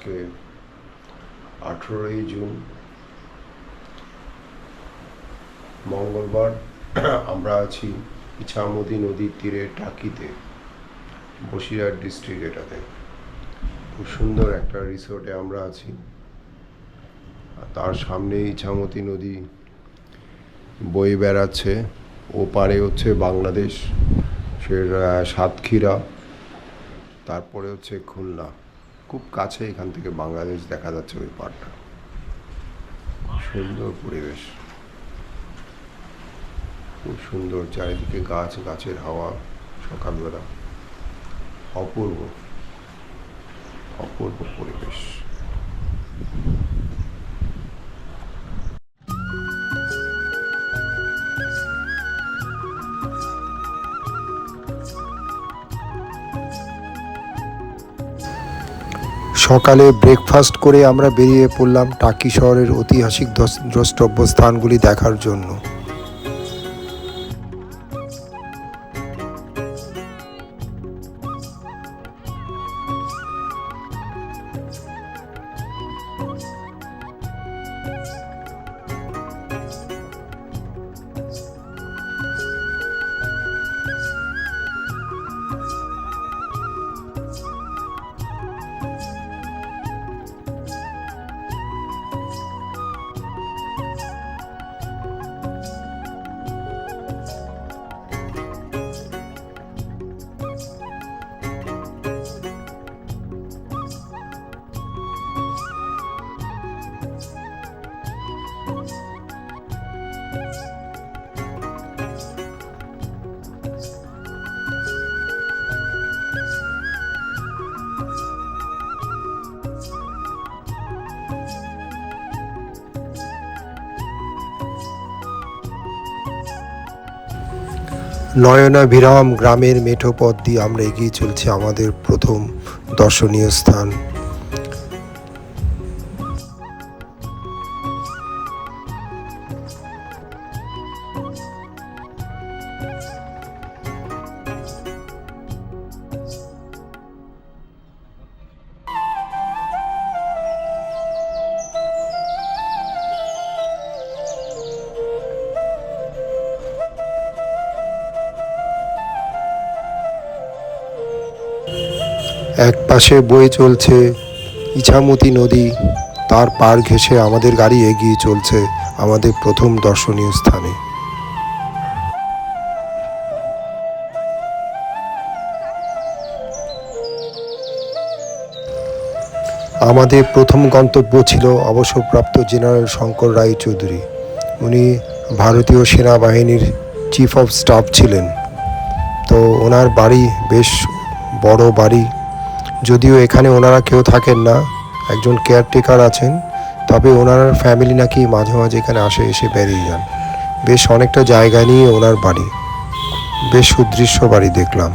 আজকে 18ই জুন মঙ্গলবার। আমরা আছি ইছামতি নদীর তীরে টাকিতে, বসিরহাট ডিস্ট্রিক্ট। এটাতে খুব সুন্দর একটা রিসোর্টে আমরা আছি। আর তার সামনে ইছামতি নদী বয়ে বেড়াচ্ছে। ওপারে হচ্ছে বাংলাদেশ, সে সাতক্ষীরা, তারপরে হচ্ছে খুলনা। খুব কাছে এখান থেকে বাংলাদেশ দেখা যাচ্ছে ওই পাড়টা। সুন্দর পরিবেশ, খুব সুন্দর, চারিদিকে গাছ, গাছের হাওয়া, সকালবেলা অপূর্ব অপূর্ব পরিবেশ। সকালে ব্রেকফাস্ট করে আমরা বেরিয়ে পড়লাম টাকি শহরের ঐতিহাসিক দ্রষ্টব্য স্থানগুলি দেখার জন্য। নয়নাভিরাম গ্রামের মেঠো পথ দিয়ে আমরা এগিয়ে চলছি আমাদের প্রথম দর্শনীয় স্থান। এক পাশে বয়ে চলছে ইছামতি নদী, তার পার ঘেঁষে আমাদের গাড়ি এগিয়ে চলছে আমাদের প্রথম দর্শনীয় স্থানে। আমাদের প্রথম গন্তব্য ছিল অবসরপ্রাপ্ত জেনারেল শঙ্কর রায়চৌধুরী। উনি ভারতীয় সেনাবাহিনীর চিফ অফ স্টাফ ছিলেন। তো ওনার বাড়ি বেশ বড় বাড়ি, যদিও এখানে ওনারা কেউ থাকেন না, একজন কেয়ারটেকার আছেন। তবে ওনার ফ্যামিলি নাকি মাঝে মাঝে এখানে এসে বেরিয়ে যান। বেশ অনেকটা জায়গা নিয়ে ওনার বাড়ি, বেশ সুদৃশ্য বাড়ি দেখলাম।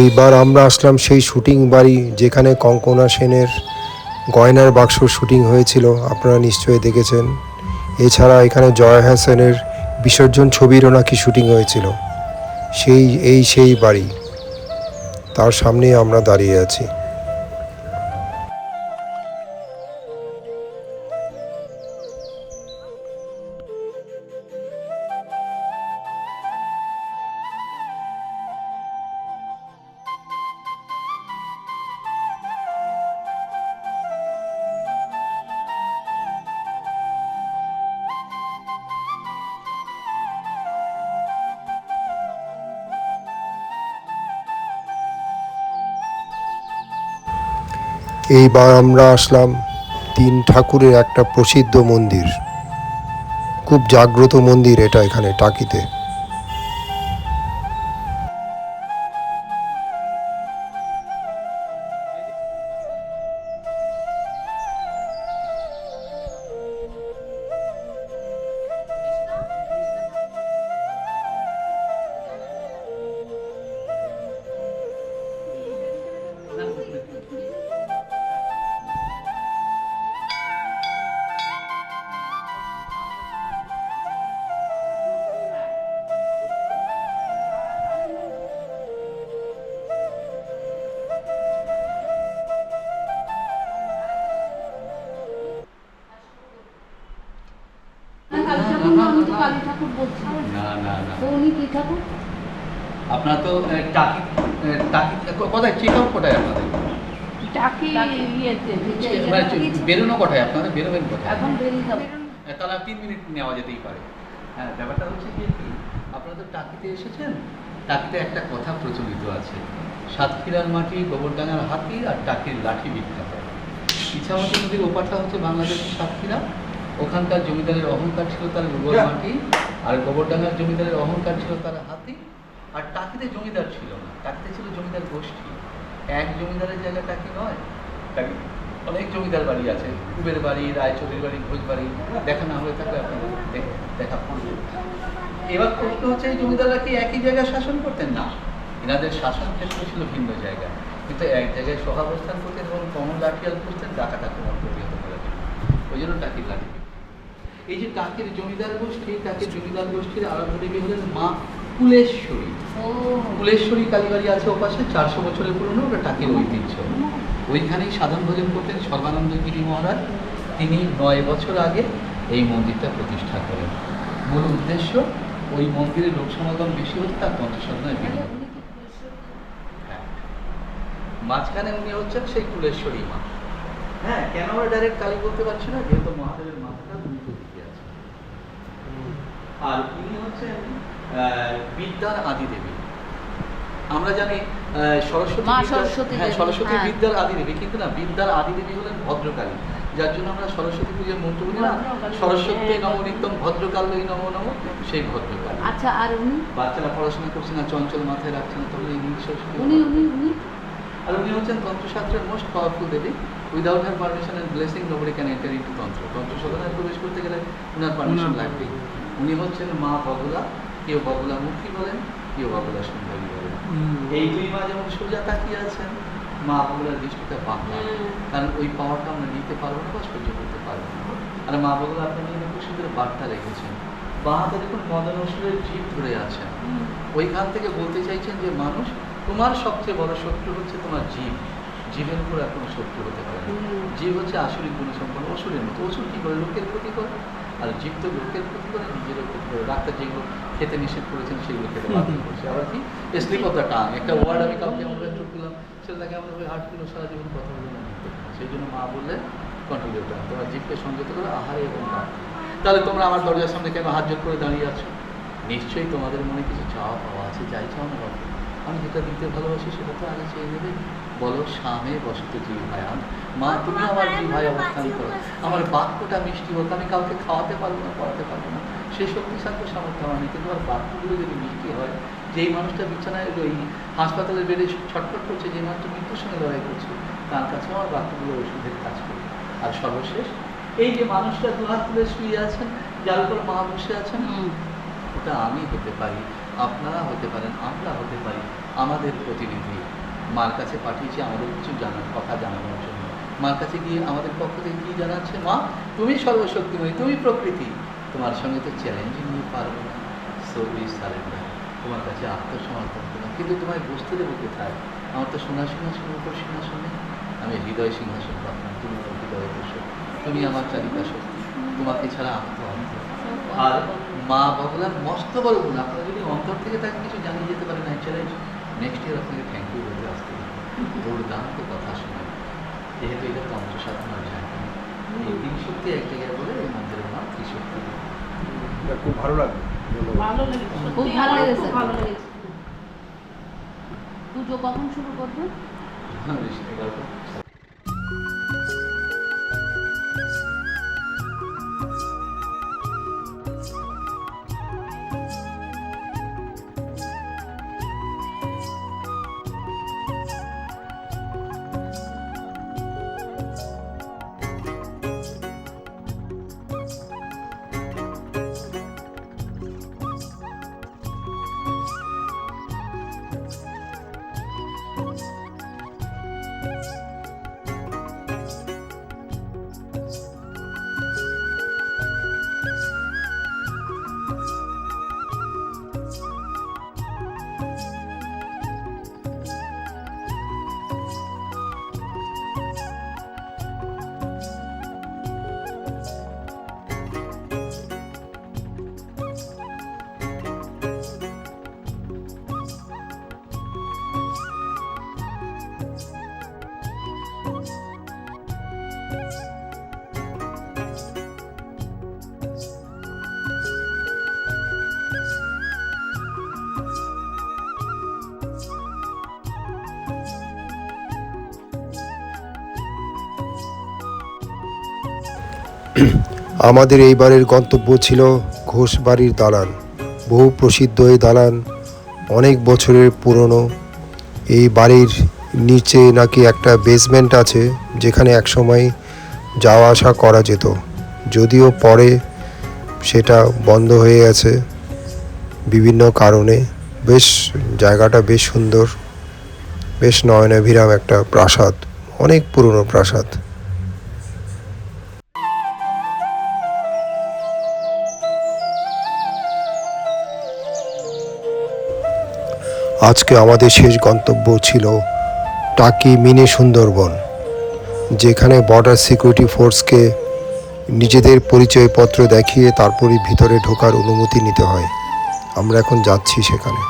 এইবার আমরা আসলাম সেই শুটিং বাড়ি যেখানে কঙ্কনা সেনের গয়নার বাক্স শুটিং হয়েছিল, আপনারা নিশ্চয়ই দেখেছেন। এছাড়া এখানে জয়া হাসানের বিসর্জন ছবিরও নাকি শুটিং হয়েছিল। সেই বাড়ি, তার সামনেই আমরা দাঁড়িয়ে আছি। এইবার আমরা আসলাম তিন ঠাকুরের একটা প্রসিদ্ধ মন্দির, খুব জাগ্রত মন্দির এটা এখানে টাকিতে। কালী ঠাকুর বলছি। না না না, তো উনি কি ঠাকুর? আপনার তো টাকি টাকি কোথায় চেক আউট কোথায় আপনাদের? টাকি ইয়েতে মানে বেরোনো কোথায় আপনাদের? বেরোবেন কোথায়? এখন বেরিয়ে যাবো। তাহলে 3 মিনিট নেওয়া যেতেই পারে। হ্যাঁ, ব্যাপারটা হচ্ছে কি, আপনারা তো টাকিতে এসেছেন। টাকিতে একটা কথা প্রচলিত আছে, সাতক্ষীরার মাটি, গোবরডাঙ্গার হাতি আর টাকির লাঠি বিখ্যাত। ইছামতি নদীর ওপারটা হচ্ছে বাংলাদেশের সাতক্ষীরা। ওখানকার জমিদারের অহংকার ছিল তার গোবর মাটি, আর গোবরডাঙ্গার জমিদারের অহংকার ছিল তার হাতি। আর টাকিতে জমিদার ছিল না, টাকিতে ছিল জমিদার গোষ্ঠী। এক জমিদারের জায়গা টাকি নয়, টাকি অনেক জমিদার বাড়ি আছে, কুবের বাড়ি, রায়চৌধুরীর বাড়ি, ভোজ বাড়ি। দেখা না হয়ে থাকলে আপনাদের দেখা পড়বে। এবার প্রশ্ন হচ্ছে, এই জমিদাররা কি একই জায়গায় শাসন করতেন? না, এনাদের শাসন ক্ষেত্র ছিল ভিন্ন জায়গায়, কিন্তু এক জায়গায় সহাবস্থান করতেন এবং কমল লাঠিয়াল করতেন ডাকাত আক্রমণ প্রতিহত করার জন্য। ওই জন্য টাকির লাঠি। এই যে টাকির জমিদার গোষ্ঠী, টাকির জমিদার গোষ্ঠীর আরাধ্যদেবী হলেন মা কুলেশ্বরী। কুলেশ্বরী কালীবাড়ি আছে ওপাশে, 400 বছরের পুরনো, ওটা টাকির ঐতিহ্য। ওইখানেই সাধন ভোজন করতেন সর্বানন্দ গিরি মহারাজ। তিনি 9 বছর আগে এই মন্দিরটা প্রতিষ্ঠা করেন। মূল উদ্দেশ্য, ওই মন্দিরে লোক সমাগম বেশি হতো, তার তন্ত্রসাধনায় বিনিয়োগ। হ্যাঁ, মাঝখানে উনি হচ্ছেন সেই কুলেশ্বরী মা। হ্যাঁ, কেন আমরা ডাইরেক্ট কালী বলতে পারছি না, যেহেতু মহাদেবের মাথাটা উল্টো দিকে আছে। আর ইনি হচ্ছেন বিদ্যার আদি দেবী। আমরা জানি সরস্বতী, হ্যাঁ সরস্বতী বিদ্যার আদি দেবী, কিন্তু না, বিদ্যার আদি দেবী হলেন ভদ্রকালী। যার জন্য আমরা সরস্বতী পুজোর মন্ত্র বলি না, সরস্বতী নম নিত্যম ভদ্রকালী নম নম, সেই ভদ্রকালী। আচ্ছা, আর উনি? বাচ্চারা পড়াশোনা করছে না, চঞ্চল মাথায় রাখছে না, তখন ইংলিশ সরস্বতী। আর উনি হচ্ছেন তন্ত্রশাস্ত্রের মোস্ট পাওয়ারফুল দেবী। Without her permission and blessing nobody can enter into tantra. তন্ত্র সাধনায় প্রবেশ করতে গেলে উনার পারমিশন লাগবেই। উনি হচ্ছেন মা বগলা, কেউ বগলা মুখী বলেন, কেউ বগলা সুন্দরী বলেন। এই দুই মা যেমন সোজা তাকিয়ে আছেন, মা বগলার দৃষ্টিটা বাঁকা, কারণ ওই পাওয়ারটা আমরা নিতে পারবো না বা সহ্য করতে পারবো না। আর মা বগলা আপনার জন্য খুব সুন্দর বার্তা রেখেছেন। বাঁ হাতে দেখুন মদন অসুরের জিভ ধরে আছেন। ওইখান থেকে বলতে চাইছেন যে মানুষ, তোমার সবচেয়ে বড় শত্রু হচ্ছে তোমার জীব। জীবের উপর আর কোনো শত্রু হতে পারে না। জীব হচ্ছে আসরিক গুণসম্পন্ন, অসুরের মতো। অসুর কি করে? লোকের ক্ষতি করে। আর জীব তো লোকের ক্ষতি করে, নিজেরও ক্ষতি করে। ডাক্তার যেগুলো খেতে নিষেধ করেছেন সেগুলো খেতে বাধ্য করছে। আবার কি, স্লিপ অফ দ্য টাং, একটা ওয়ার্ড আমি কাউকে আমরা চোখ দিলাম, সেটাকে আমরা ওই 8 কিলো সারা জীবন কথা বলে না। সেই জন্য মা বললেন কন্ট্রোল করতে, তোমার জীবকে সংযত করে আহারে এবং কাজ। তাহলে তোমরা আমার দরজার সামনে কেন হাত জোর করে দাঁড়িয়ে আছো? নিশ্চয়ই তোমাদের মনে কিছু চাওয়া পাওয়া আছে, যাই চাও না বাবা। আমি যেটা দিতে ভালোবাসি সেটা তো আগে চেয়ে নেবে। বলো স্বামে বসত জি ভায়ান, মা তুমি আমার জি ভাই অবস্থান করো। আমার বাক্যটা মিষ্টি হোক, আমি কাউকে খাওয়াতে পারবো না, পড়াতে পারবো না, সেই শক্তিশালী সামর্থ্য আমার নেই, কিন্তু আমার বাক্যগুলো যদি মিষ্টি হয়, যেই মানুষটা বিছানায় ওই হাসপাতালের বেডে ছটফট করছে, যে মানুষটা মৃত্যুর সঙ্গে লড়াই করছে, তার কাছে আমার বাক্যগুলো ওষুধের কাজ করে। আর সর্বশেষ, এই যে মানুষটা দুহাত তুলে শুয়ে আছেন, যার উপর মা বসে আছেন, ওটা আমি হতে পারি, আপনারা হতে পারেন, আমরা হতে পারি আমাদের প্রতিনিধি। মার কাছে পাঠিয়েছি আমাদের কিছু জানার কথা জানানোর জন্য। মার কাছে গিয়ে আমাদের পক্ষ থেকে কী জানাচ্ছে? মা তুমি সর্বশক্তিময়ী, তুমি প্রকৃতি, তোমার সঙ্গে তো চ্যালেঞ্জিং নিয়ে পারবো না, সো উই সারেন্ডার, তোমার কাছে আত্মসমর্পণ করলাম। কিন্তু তোমায় বসতে দেবো কোথায়? আমার তো সোনার সিংহাসনের উপর সিংহাসন নেই, আমি হৃদয় সিংহাসন পাবো, তুমি আমার হৃদয়ে বসো, তুমি আমার চালিকা শক্তি, তোমাকে ছাড়া আমি তো অন্ধ। আর মা বগলার মস্ত বড় গুণ, আপনারা যদি অন্তর থেকে তাকে কিছু জানিয়ে যেতে পারেন, আই চ্যালেঞ্জ, নেক্সট ইয়ার আপনাকে থ্যাংক ইউ বলতে আসতে হবে। দুর্দান্ত কথা শোনায়, যেহেতু এটা তন্ত্র সাধনার জায়গা। এই 3 শক্তি এক জায়গায় বলে এই মন্দিরের নাম ত্রিশক্তি। খুব ভালো লাগলো, খুব ভালো লেগেছে। পুজো কখন শুরু করবে? হ্যাঁ, আমাদের এইবারের গন্তব্য ছিল ঘোষবাড়ির দালান। বহু প্রসিদ্ধ এই দালান, অনেক বছরের পুরনো। এই বাড়ির নিচে নাকি একটা বেসমেন্ট আছে, যেখানে একসময় যাওয়া আসা করা যেত, যদিও পরে সেটা বন্ধ হয়ে গেছে বিভিন্ন কারণে। বেশ জায়গাটা বেশ সুন্দর, বেশ নয়নাভিরাম একটা প্রাসাদ, অনেক পুরনো প্রাসাদ। আজকে আমাদের শেষ গন্তব্য ছিল টাকি মিনি সুন্দরবন, যেখানে বর্ডার সিকিউরিটি ফোর্সকে নিজেদের পরিচয়পত্র দেখিয়ে তারপরই ভিতরে ঢোকার অনুমতি নিতে হয়। আমরা এখন যাচ্ছি সেখানে।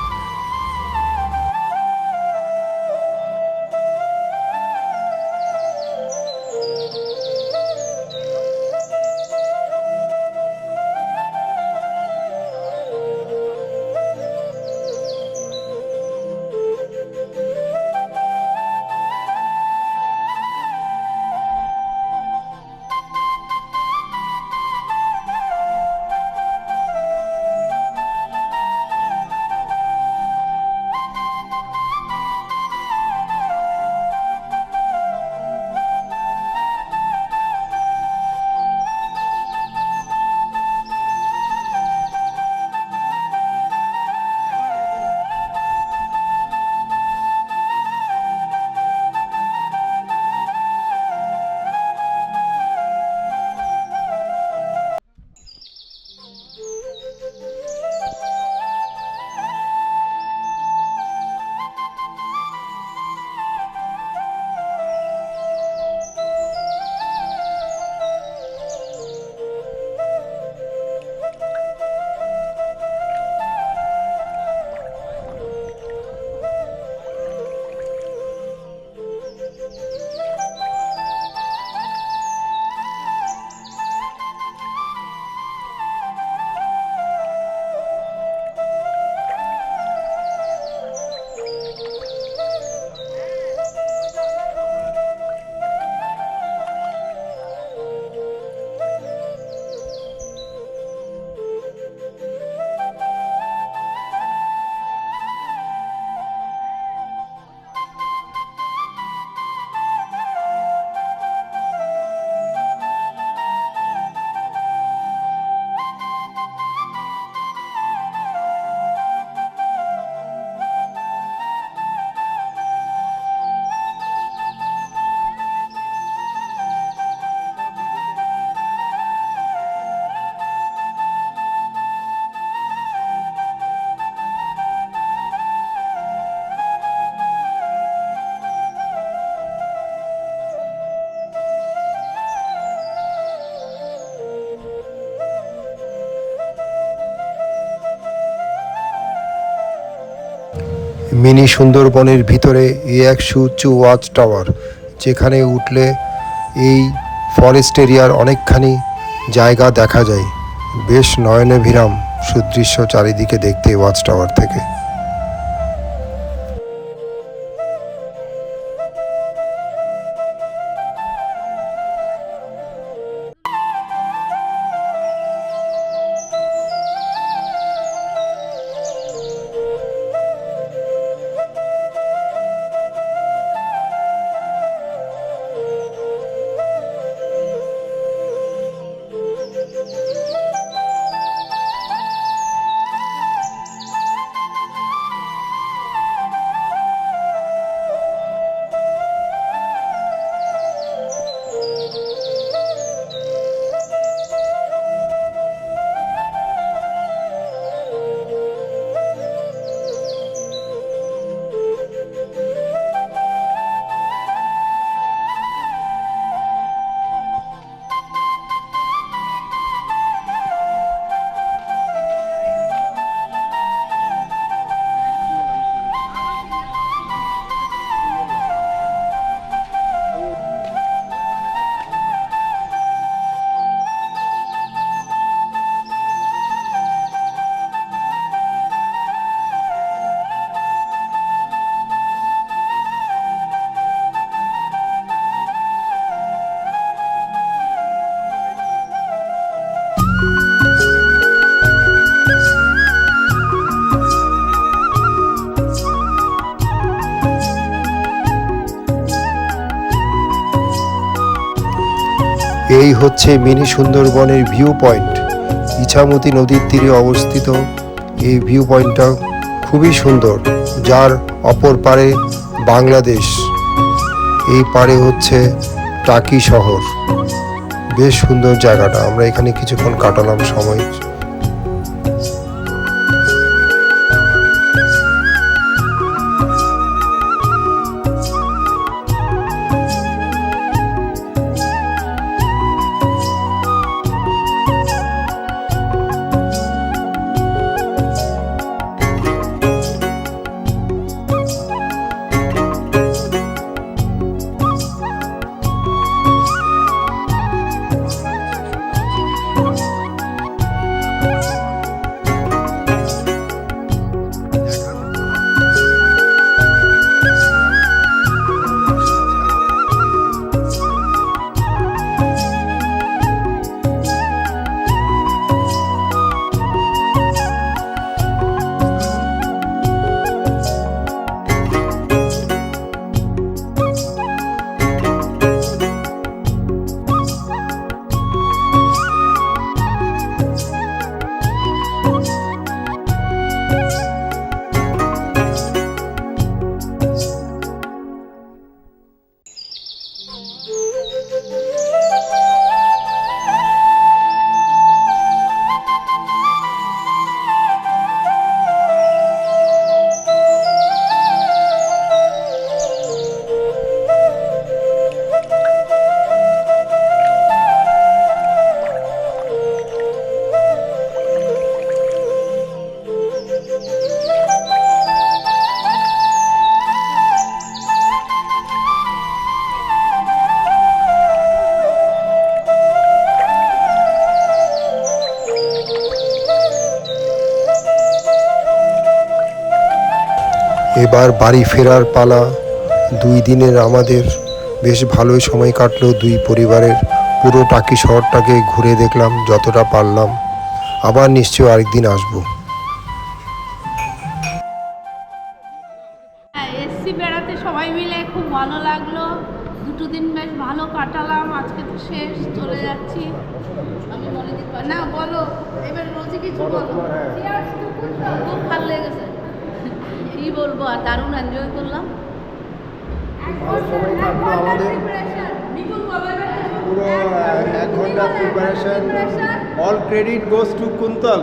মিনি সুন্দরবনের ভিতরে এক সুউচ্চ ওয়াচ টাওয়ার, যেখানে উঠলে এই ফরেস্ট এরিয়ার অনেকখানি জায়গা দেখা যায়। বেশ নয়নাভিরাম সুদৃশ্য চারিদিকে দেখতে ওয়াচ টাওয়ার থেকে। এই হচ্ছে মিনি সুন্দরবনের ভিউ পয়েন্ট। ইছামতি নদীর তীরে অবস্থিত এই ভিউ পয়েন্টটা খুবই সুন্দর, যার অপর পারে বাংলাদেশ, এই পারে হচ্ছে টাকি শহর। বেশ সুন্দর জায়গাটা, আমরা এখানে কিছুক্ষণ কাটালাম সময়। এবার বাড়ি ফেরার পালা। 2 দিনের আমাদের বেশ ভালোই সময় কাটলো দুই পরিবারের। পুরো টাকি শহরটাকে ঘুরে দেখলাম যতটা পারলাম। আবার নিশ্চয়ই আরেকদিন আসবো। এসছি বেড়াতে সবাই মিলে, খুব ভালো লাগলো। 2 দিন বেশ ভালো কাটালাম, আজকে তো শেষ, চলে যাচ্ছি। আমি বলে দিতে পারি না, বলো এবার রোজই কিছু বলো। খুব ভালো লেগেছে, কি বলবো আর, দারুণ এনজয় করলাম। সময় কাটলো আমাদের পুরো 1 ঘন্টা preparation. All credit goes to Kuntal.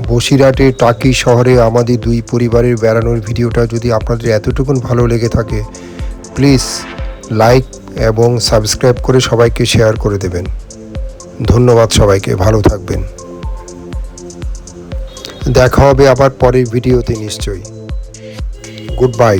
বসিরহাটের টাকি শহরে আমাদের দুই পরিবারের বেড়ানোর ভিডিওটা যদি আপনাদের এতটুকুন ভালো লেগে থাকে, প্লিজ লাইক এবং সাবস্ক্রাইব করে সবাইকে শেয়ার করে দেবেন। ধন্যবাদ সবাইকে, ভালো থাকবেন। দেখা হবে আবার পরের ভিডিওতে নিশ্চয়ই। Good bye.